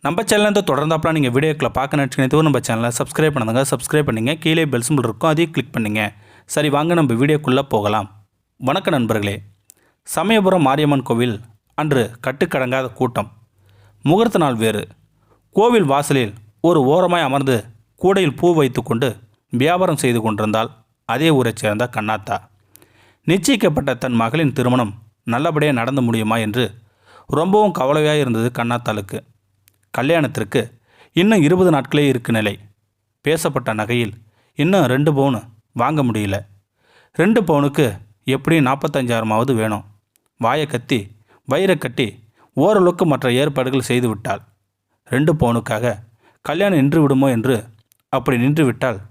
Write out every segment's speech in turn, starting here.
நம்ம சேனல் தொடர்ந்தாப்பலாம் நீங்கள் வீடியோக்களை பார்க்க நினச்சிக்கிட்டு நம்ம சேனலை சப்ஸ்கிரைப் பண்ணுங்க. சப்ஸ்கிரைப் பண்ணிங்க. கீழே பெல் சிம்பிள் இருக்கும், அதையும் கிளிக் பண்ணிங்க. சரி, வாங்க நம்ம வீடியோக்குள்ளே போகலாம். வணக்க நண்பர்களே. சமயபுரம் மாரியம்மன் கோவில் அன்று கட்டுக்கடங்காத கூட்டம். முகூர்த்த நாள் வேறு. கோவில் வாசலில் ஒரு ஓரமாய் அமர்ந்து கூடையில் பூ வைத்து கொண்டு வியாபாரம் செய்து கொண்டிருந்தால் அதே ஊரைச் சேர்ந்த கண்ணாத்தா. நிச்சயிக்கப்பட்ட தன் மகளின் திருமணம் நல்லபடியாக நடந்து முடியுமா என்று ரொம்பவும் கவலையாக இருந்தது கண்ணாத்தாளுக்கு. கல்யாணத்திற்கு இன்னும் 20 நாட்களே இருக்கு நிலை. பேசப்பட்ட நகையில் இன்னும் 2 பவுன் வாங்க முடியல. 2 பவுனுக்கு எப்படியும் 45,000 வேணும். வாயை கத்தி வயிறை கட்டி ஓரளவுக்கு மற்ற ஏற்பாடுகள் செய்து விட்டாள். 2 பவுனுக்காக கல்யாணம் நின்று விடுமோ என்று. அப்படி நின்று விட்டால்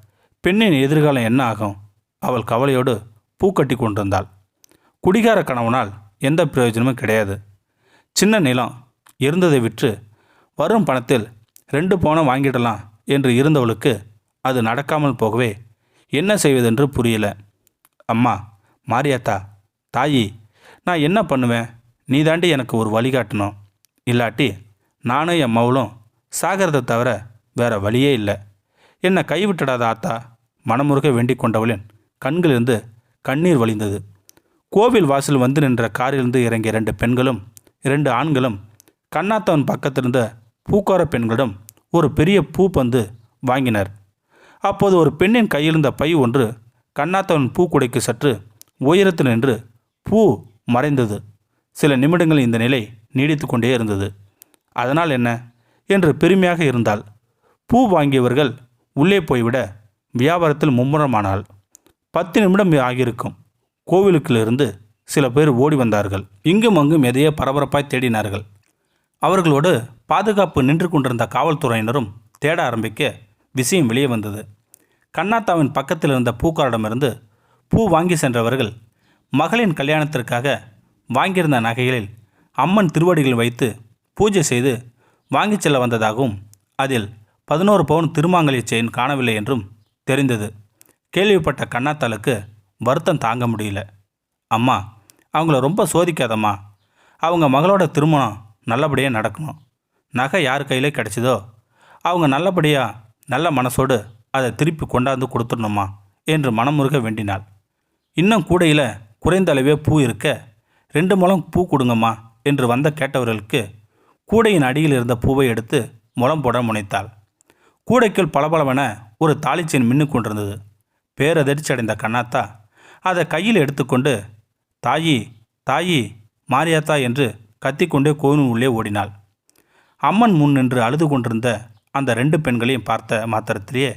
பெண்ணின் எதிர்காலம் என்ன ஆகும்? அவள் கவலையோடு பூக்கட்டி கொண்டிருந்தாள். குடிகார கணவனால் எந்த பிரயோஜனமும் கிடையாது. சின்ன நிலம் இருந்ததை விற்று வரும் பணத்தில் 2 பவுனை வாங்கிடலாம் என்று இருந்தவளுக்கு அது நடக்காமல் போகவே என்ன செய்வதென்று புரியல. அம்மா மாரியாத்தா, தாயி, நான் என்ன பண்ணுவேன்? நீ தாண்டி எனக்கு ஒரு வழிகாட்டணும். இல்லாட்டி நானும் என் மவளும் சாகிறதை தவிர வேற வழியே இல்லை. என்னை கைவிட்டுடாத ஆத்தா. மனமுருக வேண்டிக் கொண்டவளின் கண்களிலிருந்து கண்ணீர் வழிந்தது. கோவில் வாசல் வந்து நின்ற காரிலிருந்து இறங்கிய 2 பெண்களும் 2 ஆண்களும் கண்ணாத்தவன் பக்கத்திலிருந்த பூக்கார பெண்களிடம் ஒரு பெரிய பூ பந்து வாங்கினர். அப்போது ஒரு பெண்ணின் கையிலிருந்த பை ஒன்று கண்ணாத்தவன் பூக்குடைக்கு சற்று உயரத்தில் நின்று பூ மறைந்தது. சில நிமிடங்கள் இந்த நிலை நீடித்து கொண்டே இருந்தது. அதனால் என்ன என்று பெருமையாக இருந்தால் பூ வாங்கியவர்கள் உள்ளே போய்விட வியாபாரத்தில் மும்முரமானாள். 10 நிமிடம் ஆகியிருக்கும். கோவிலுக்கிலிருந்து சில பேர் ஓடி வந்தார்கள். இங்கும் அங்கும் எதையோ பரபரப்பாய் தேடினார்கள். அவர்களோடு பாதுகாப்பு நின்று கொண்டிருந்த காவல்துறையினரும் தேட ஆரம்பிக்க விஷயம் வெளியே வந்தது. கண்ணாத்தாவின் பக்கத்தில் இருந்த பூக்காரிடமிருந்து பூ வாங்கி சென்றவர்கள் மகளின் கல்யாணத்திற்காக வாங்கியிருந்த நகைகளில் அம்மன் திருவடிகள் வைத்து பூஜை செய்து வாங்கி செல்ல வந்ததாகவும் அதில் 11 பவுன் திருமாங்கல்ய செயின் காணவில்லை என்றும் தெரிந்தது. கேள்விப்பட்ட கண்ணாத்தாளுக்கு வருத்தம் தாங்க முடியல. அம்மா, அவங்கள ரொம்ப சோதிக்காதம்மா. அவங்க மகளோட திருமணம் நல்லபடியாக நடக்கணும். நகை யார் கையில் கிடச்சிதோ அவங்க நல்லபடியாக நல்ல மனசோடு அதை திருப்பி கொண்டாந்து கொடுத்துடணுமா என்று மனமுருக வேண்டினாள். இன்னும் கூடையில் குறைந்த அளவே பூ இருக்க 2 முழம் பூ கொடுங்கம்மா என்று வந்த கேட்டவர்களுக்கு கூடையின் அடியில் இருந்த பூவை எடுத்து முழம் போட முனைத்தாள். கூடைக்குள் பளபளவென ஒரு தாலிச்செயின் மின்னு கொண்டிருந்தது. பேரதிர்ச்சி அடைந்த கண்ணாத்தா அதை கையில் எடுத்துக்கொண்டு தாயி, தாயி, மாரியாத்தா என்று கத்திக்கொண்டே கோவிலின் உள்ளே ஓடினாள். அம்மன் முன் நின்று அழுது கொண்டிருந்த அந்த 2 பெண்களையும் பார்த்த மாத்திரத்திலேயே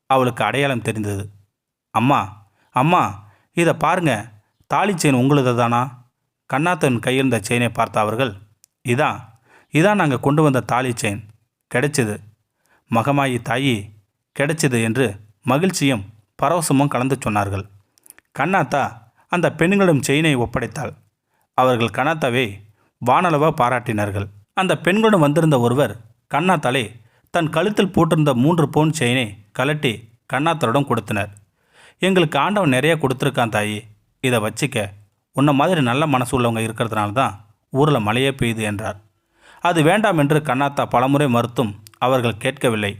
அவளுக்கு அடையாளம் தெரிந்தது. அம்மா, அம்மா, இதை பாருங்க, தாலி செயின் உங்களுது தானா? கண்ணாத்தன் கையிருந்த செயினை பார்த்த அவர்கள், இதான் நாங்கள் கொண்டு வந்த தாலி செயின். கிடைச்சது மகமாயி, தாயி, கிடைச்சது என்று மகிழ்ச்சியும் பரவசமும் கலந்து சொன்னார்கள். கண்ணாத்தா அந்த பெண்களிடம் செயினை ஒப்படைத்தாள். அவர்கள் கண்ணாத்தாவை வானளவாக பாராட்டினார்கள். அந்த பெண்களுடன் வந்திருந்த ஒருவர் கண்ணாத்தாளை தன் கழுத்தில் போட்டிருந்த 3 பவுன் செயினை கலட்டி கண்ணாத்தாளிடம் கொடுத்தனர். எங்களுக்கு ஆண்டவன் நிறைய கொடுத்துருக்கான் தாயி, இதை வச்சிக்க. உன்ன மாதிரி நல்ல மனசு உள்ளவங்க இருக்கிறதுனால தான் ஊரில் மழையே பெய்யுது என்றார். அது வேண்டாம் என்று கண்ணாத்தா பலமுறை மறுத்தும் அவர்கள் கேட்கவில்லை.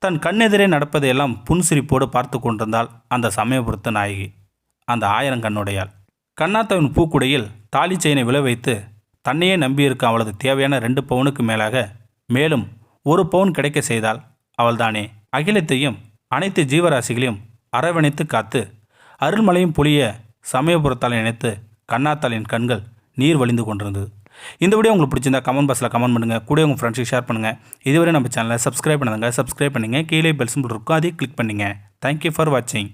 தன் கண்ணெதிரே நடப்பதையெல்லாம் புன்சிரிப்போடு பார்த்து கொண்டிருந்தால் அந்த சமயபுரத்து நாயகி, அந்த 1000 கண்ணுடையாள். கண்ணாத்தாவின் பூக்குடையில் தாலி செயினை விளை வைத்து தன்னையே நம்பியிருக்க அவளது தேவையான 2 பவுனுக்கு மேலாக மேலும் 1 பவுன் கிடைக்க செய்தால் அவள்தானே அகிலத்தையும் அனைத்து ஜீவராசிகளையும் அரவணைத்து காத்து அருள்மலையும் புளிய சமயபுரத்தால் நினைத்து கண்ணாத்தாளின் கண்கள் நீர் வழிந்து கொண்டிருந்தது. இந்த வீடியோ உங்களுக்கு பிடிச்சிருந்தா கமெண்ட் பாக்ஸில் கமெண்ட் பண்ணுங்கள். கூட உங்கள் ஃப்ரெண்ட்ஸுக்கு ஷேர் பண்ணுங்கள். இதுவரை நம்ம சேனலை சப்ஸ்கிரைப் பண்ணுங்க. சப்ஸ்கிரைப் பண்ணிங்க. கீழே பெல் சிம்பிள் இருக்கும், அதையும் கிளிக் பண்ணிங்க. தேங்க்யூ ஃபார் வாட்சிங்.